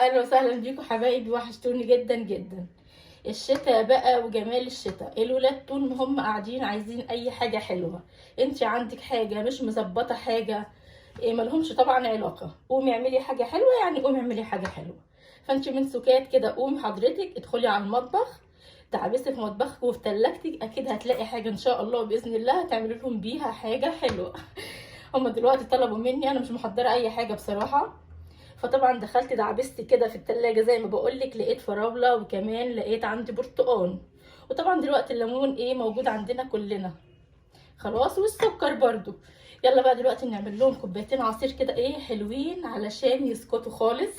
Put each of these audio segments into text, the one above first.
اهلا وسهلا بيكم حبايبي، وحشتوني جدا جدا. الشتاء بقى وجمال الشتاء، الولاد طول ما هم قاعدين عايزين اي حاجه حلوه. انت عندك حاجه مش مظبطه حاجه، إيه ملهمش طبعا علاقه. قومي اعملي حاجه حلوه، يعني قومي اعملي حاجه حلوه. فانت من سكات كده قومي حضرتك ادخلي على المطبخ، تعبسي في مطبخك وفي تلاجتك، اكيد هتلاقي حاجه ان شاء الله باذن الله هتعملي لهم بيها حاجه حلوه. هم دلوقتي طلبوا مني، انا مش محضره اي حاجه بصراحه. فطبعا دخلت دعبست كده في التلاجة زي ما بقولك، لقيت فراولة وكمان لقيت عندي برتقان. وطبعا دلوقتي الليمون ايه موجود عندنا كلنا خلاص، والسكر برضو. يلا بقى دلوقتي نعمل لهم كوبايتين عصير كده ايه حلوين علشان يسكتوا خالص.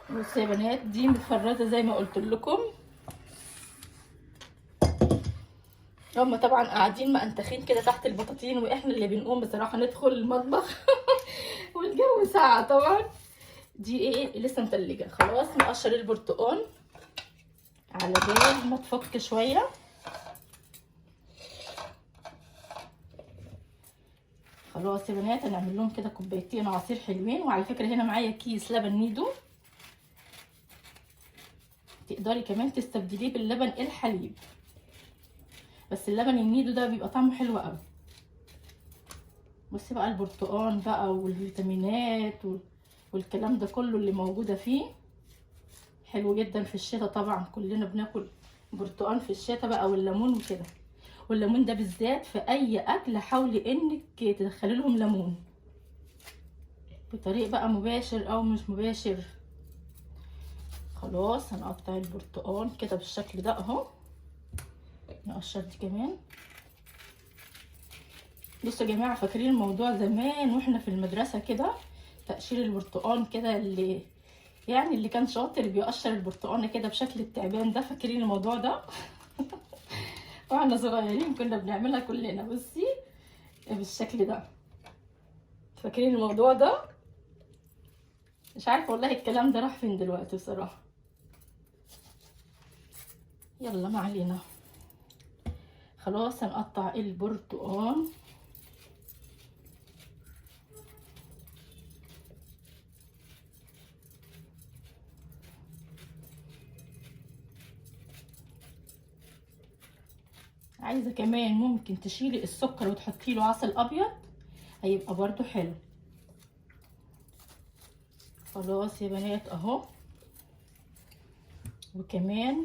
بصوا يا بنات، دي متفرزه زي ما قلت لكم. هما طبعا قاعدين مأنتخين كده تحت البطاطين، واحنا اللي بنقوم بصراحه ندخل المطبخ. والجو ساقع طبعا. دي ايه لسه متلجه خلاص. نقشر البرتقال على بال ما تفك شويه. خلاص يا بنات، هنعمل لهم كده كوبايتين عصير حلوين. وعلى فكره هنا معايا كيس لبن نيدو، تقدري كمان تستبدليه باللبن الحليب، بس اللبن النيدو ده بيبقى طعمه حلو قوي. بصي بقى البرتقال بقى والفيتامينات والكلام ده كله اللي موجوده فيه حلو جدا في الشتاء. طبعا كلنا بناكل برتقال في الشتاء بقى، والليمون وكده. والليمون ده بالذات في اي اكل حاولي انك تدخلي لهم ليمون بطريق بقى مباشر او مش مباشر. خلاص هنقطع البرتقال كده بالشكل ده اهو. نقشر دي كمان. بصوا يا جماعه، فاكرين الموضوع زمان واحنا في المدرسه كده، تقشير البرتقال كده، اللي كان شاطر بيقشر البرتقانه كده بشكل التعبان ده، فاكرين الموضوع ده؟ واحنا صغيرين كنا بنعملها كلنا. بصي بالشكل ده، فاكرين الموضوع ده؟ مش عارفه والله الكلام ده راح فين دلوقتي بصراحه. يلا ما علينا. خلاص هنقطع البرتقال. عايزه كمان ممكن تشيلي السكر وتحطي له عسل ابيض، هيبقى برضو حلو. خلاص يا بنات اهو. وكمان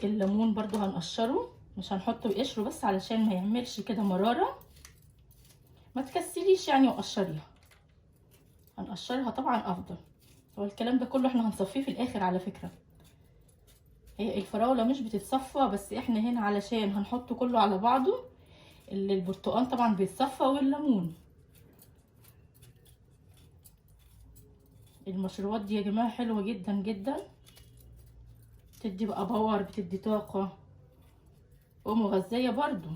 الليمون برضو هنقشره، مش هنحطه بقشره بس علشان ما يعملش كده مراره. ما تكسليش يعني وقشريها، هنقشرها طبعا افضل. هو الكلام ده كله احنا هنصفيه في الاخر على فكره. هي الفراوله مش بتتصفى، بس احنا هنا علشان هنحطه كله على بعضه. البرتقال طبعا بيتصفى والليمون. المشروبات دي يا جماعه حلوه جدا جدا، بتدي بقى باور، بتدي طاقه ومغذيه برضو.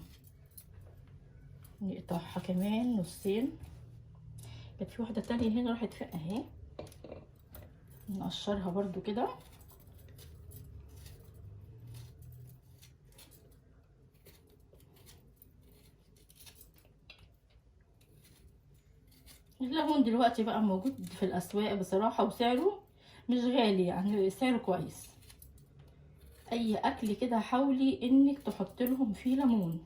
نقطعها كمان نصين. كانت في واحده تانية هنا راحت فين اهي. نقشرها برضو كده. الليمون دلوقتي بقى موجود في الاسواق بصراحه، وسعره مش غالي، يعني سعره كويس. اي اكل كده حاولي انك تحط لهم فيه ليمون.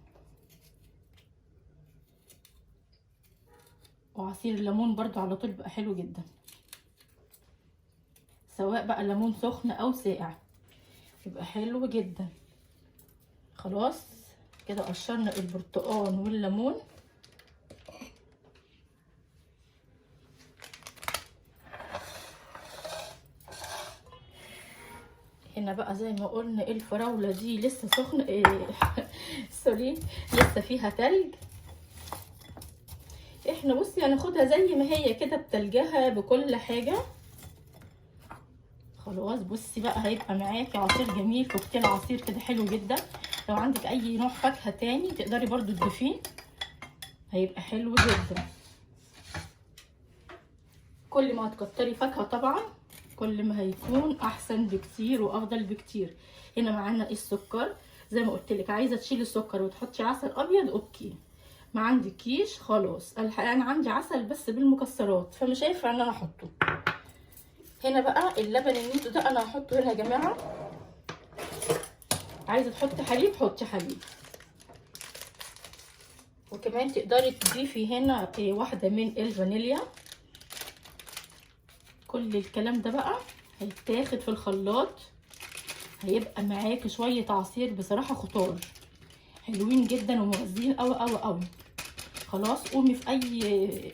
وعصير الليمون برضو على طول بقى حلو جدا، سواء بقى ليمون سخن او ساقع يبقى حلو جدا. خلاص كده قشرنا البرتقال والليمون. هنا بقى زي ما قلنا الفراولة دي لسه سخنة سوري، لسه فيها تلج. احنا بصي هناخدها زي ما هي كده بتلجها بكل حاجة. خلاص بصي بقى هيبقى معاكي عصير جميل، كوكتيل عصير كده حلو جدا. لو عندك اي نوع فاكهة تاني تقدري برضو تضيفيه، هيبقى حلو جدا. كل ما هتكتري فاكهة طبعا كل ما هيكون احسن بكتير وافضل بكتير. هنا معانا السكر، زي ما قلت لك عايزه تشيلي السكر وتحطي عسل ابيض اوكي، ما عندكيش خلاص، الحقيقه انا عندي عسل بس بالمكسرات فمش هينفع ان انا احطه هنا. بقى اللبن النيتو ده انا هحطه هنا يا جماعه. عايزه تحطي حليب حطي حليب، وكمان تقدري تضيفي هنا واحده من الفانيليا. كل الكلام ده بقى هيتاخد في الخلاط، هيبقى معاكي شويه عصير بصراحه خطار حلوين جدا ومغذيين قوي قوي قوي. خلاص قومي في اي،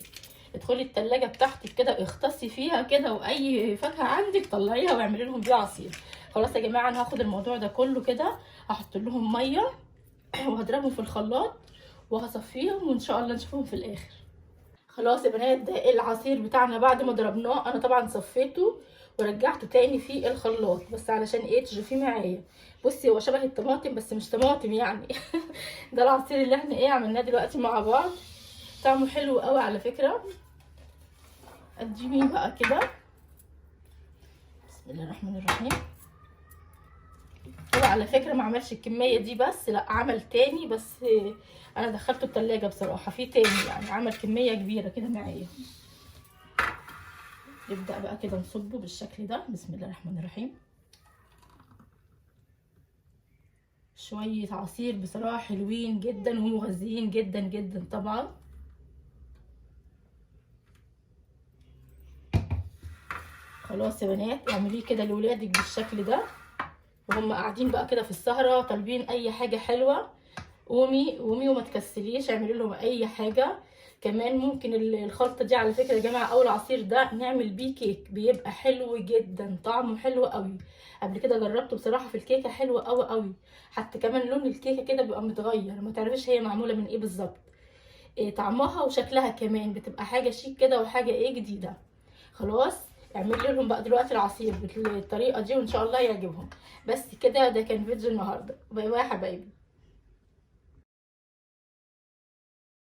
ادخلي التلاجة بتاعتك كده اغطسي فيها كده، واي فاكهه عندك طلعيها واعملي لهم بيها عصير. خلاص يا جماعه انا هاخد الموضوع ده كله كده، هحط لهم ميه وهضربهم في الخلاط وهصفيهم، وان شاء الله نشوفهم في الاخر. خلاص يا بنات ده العصير بتاعنا بعد ما ضربناه، انا طبعا صفيته ورجعته تاني في الخلاط بس علشان ايه تشوفيه معايا. بصي هو شبه الطماطم بس مش طماطم يعني. ده العصير اللي احنا ايه عملناه دلوقتي مع بعض، طعمه حلو قوي على فكره. اديني بقى كده، بسم الله الرحمن الرحيم. هو على فكره ما عملش الكميه دي بس، لا عمل تاني بس انا دخلته التلاجة بصراحه في تاني، يعني عمل كميه كبيره كده معايا. نبدا بقى كده نصبه بالشكل ده، بسم الله الرحمن الرحيم. شويه عصير بصراحه حلوين جدا ومغذيين جدا جدا طبعا. خلاص يا بنات اعمليه كده لاولادك بالشكل ده وهم قاعدين بقى كده في السهره طالبين اي حاجه حلوه. قومي قومي وما تكسليش، اعملي لهم اي حاجه. كمان ممكن الخلطه دي على فكره يا جماعه او العصير ده نعمل بيه كيك بيبقى حلو جدا طعمه حلو قوي. قبل كده جربته بصراحه في الكيكه حلوه قوي قوي، حتى كمان لون الكيكه كده بيبقى متغير ما تعرفيش هي معموله من ايه بالظبط. إيه طعمها وشكلها كمان بتبقى حاجه شيك كده وحاجه ايه جديده. خلاص اعملي لهم بقى دلوقتي العصير بالطريقه دي وان شاء الله يعجبهم. بس كده ده كان فيديو النهارده، باي باي يا حبايبي.